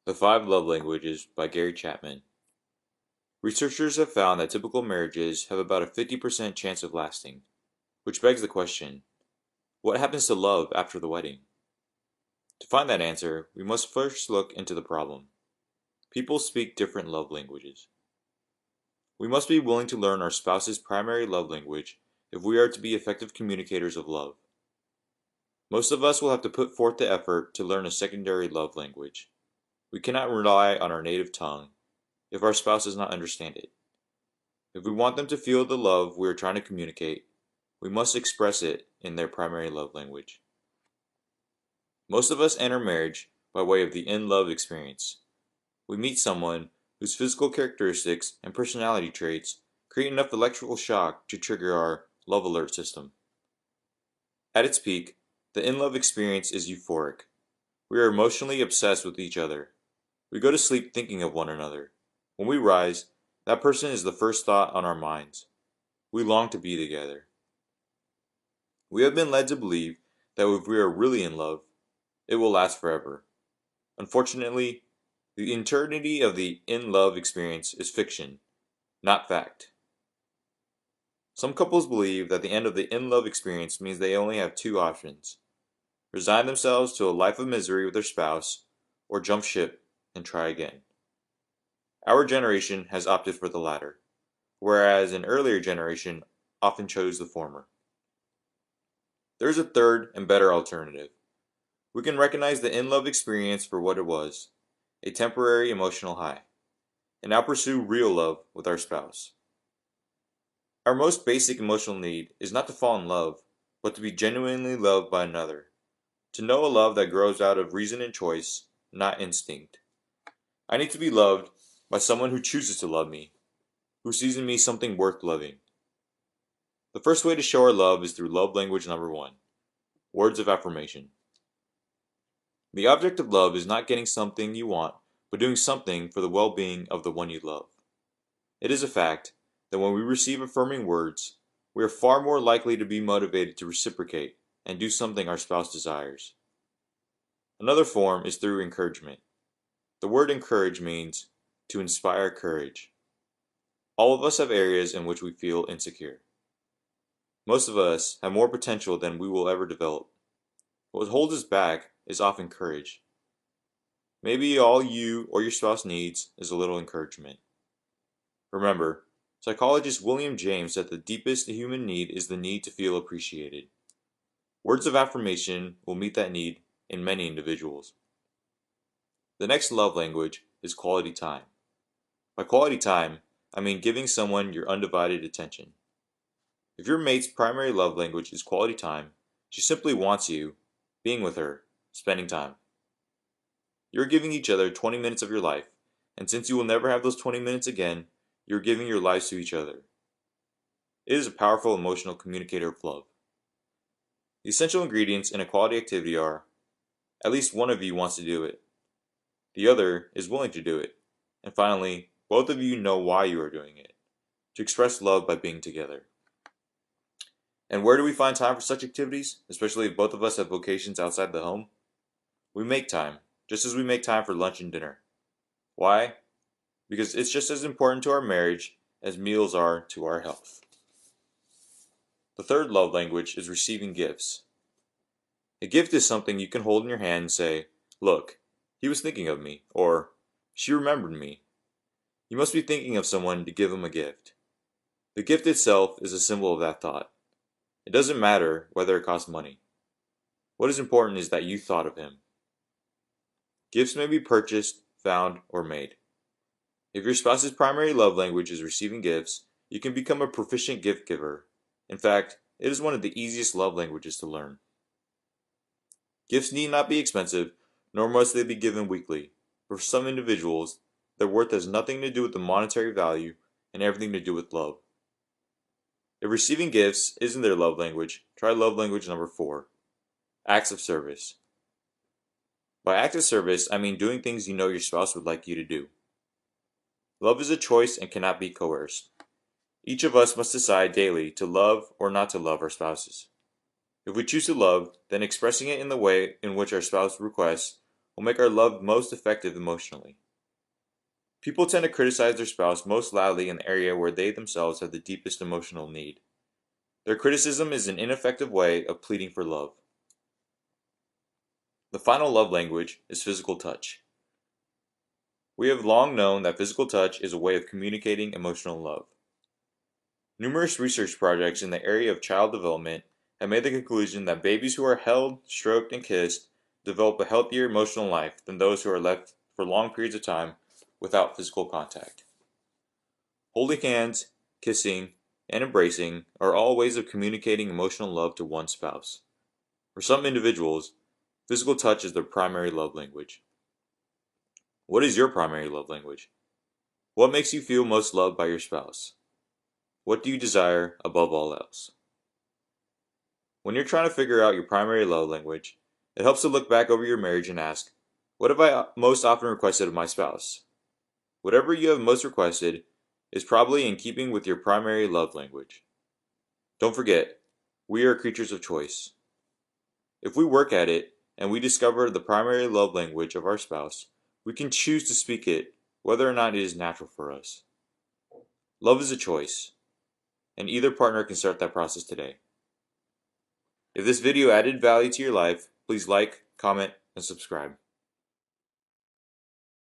The Five Love Languages by Gary Chapman. Researchers have found that typical marriages have about a 50% chance of lasting, which begs the question, what happens to love after the wedding? To find that answer, we must first look into the problem. People speak different love languages. We must be willing to learn our spouse's primary love language if we are to be effective communicators of love. Most of us will have to put forth the effort to learn a secondary love language. We cannot rely on our native tongue if our spouse does not understand it. If we want them to feel the love we are trying to communicate, we must express it in their primary love language. Most of us enter marriage by way of the in-love experience. We meet someone whose physical characteristics and personality traits create enough electrical shock to trigger our love alert system. At its peak, the in-love experience is euphoric. We are emotionally obsessed with each other. We go to sleep thinking of one another. When we rise, that person is the first thought on our minds. We long to be together. We have been led to believe that if we are really in love, it will last forever. Unfortunately, the eternity of the in-love experience is fiction, not fact. Some couples believe that the end of the in-love experience means they only have two options: resign themselves to a life of misery with their spouse, or jump ship and try again. Our generation has opted for the latter, whereas an earlier generation often chose the former. There is a third and better alternative. We can recognize the in-love experience for what it was, a temporary emotional high, and now pursue real love with our spouse. Our most basic emotional need is not to fall in love, but to be genuinely loved by another, to know a love that grows out of reason and choice, not instinct. I need to be loved by someone who chooses to love me, who sees in me something worth loving. The first way to show our love is through love language number 1, words of affirmation. The object of love is not getting something you want, but doing something for the well-being of the one you love. It is a fact that when we receive affirming words, we are far more likely to be motivated to reciprocate and do something our spouse desires. Another form is through encouragement. The word encourage means to inspire courage. All of us have areas in which we feel insecure. Most of us have more potential than we will ever develop. What holds us back is often courage. Maybe all you or your spouse needs is a little encouragement. Remember, psychologist William James said the deepest human need is the need to feel appreciated. Words of affirmation will meet that need in many individuals. The next love language is quality time. By quality time, I mean giving someone your undivided attention. If your mate's primary love language is quality time, she simply wants you, being with her, spending time. You're giving each other 20 minutes of your life, and since you will never have those 20 minutes again, you're giving your lives to each other. It is a powerful emotional communicator of love. The essential ingredients in a quality activity are: at least one of you wants to do it, the other is willing to do it, and finally, both of you know why you are doing it, to express love by being together. And where do we find time for such activities, especially if both of us have vocations outside the home? We make time, just as we make time for lunch and dinner. Why? Because it's just as important to our marriage as meals are to our health. The third love language is receiving gifts. A gift is something you can hold in your hand and say, "Look, he was thinking of me," or "She remembered me." You must be thinking of someone to give them a gift. The gift itself is a symbol of that thought. It doesn't matter whether it costs money. What is important is that you thought of him. Gifts may be purchased, found, or made. If your spouse's primary love language is receiving gifts, you can become a proficient gift giver. In fact, it is one of the easiest love languages to learn. Gifts need not be expensive, nor must they be given weekly. For some individuals, their worth has nothing to do with the monetary value and everything to do with love. If receiving gifts isn't their love language, try love language number 4, acts of service. By act of service, I mean doing things you know your spouse would like you to do. Love is a choice and cannot be coerced. Each of us must decide daily to love or not to love our spouses. If we choose to love, then expressing it in the way in which our spouse requests will make our love most effective emotionally. People tend to criticize their spouse most loudly in the area where they themselves have the deepest emotional need. Their criticism is an ineffective way of pleading for love. The final love language is physical touch. We have long known that physical touch is a way of communicating emotional love. Numerous research projects in the area of child development have made the conclusion that babies who are held, stroked, and kissed develop a healthier emotional life than those who are left for long periods of time without physical contact. Holding hands, kissing, and embracing are all ways of communicating emotional love to one spouse. For some individuals, physical touch is their primary love language. What is your primary love language? What makes you feel most loved by your spouse? What do you desire above all else? When you're trying to figure out your primary love language, it helps to look back over your marriage and ask, what have I most often requested of my spouse? Whatever you have most requested is probably in keeping with your primary love language. Don't forget, we are creatures of choice. If we work at it and we discover the primary love language of our spouse, we can choose to speak it whether or not it is natural for us. Love is a choice, and either partner can start that process today. If this video added value to your life, please like, comment, and subscribe.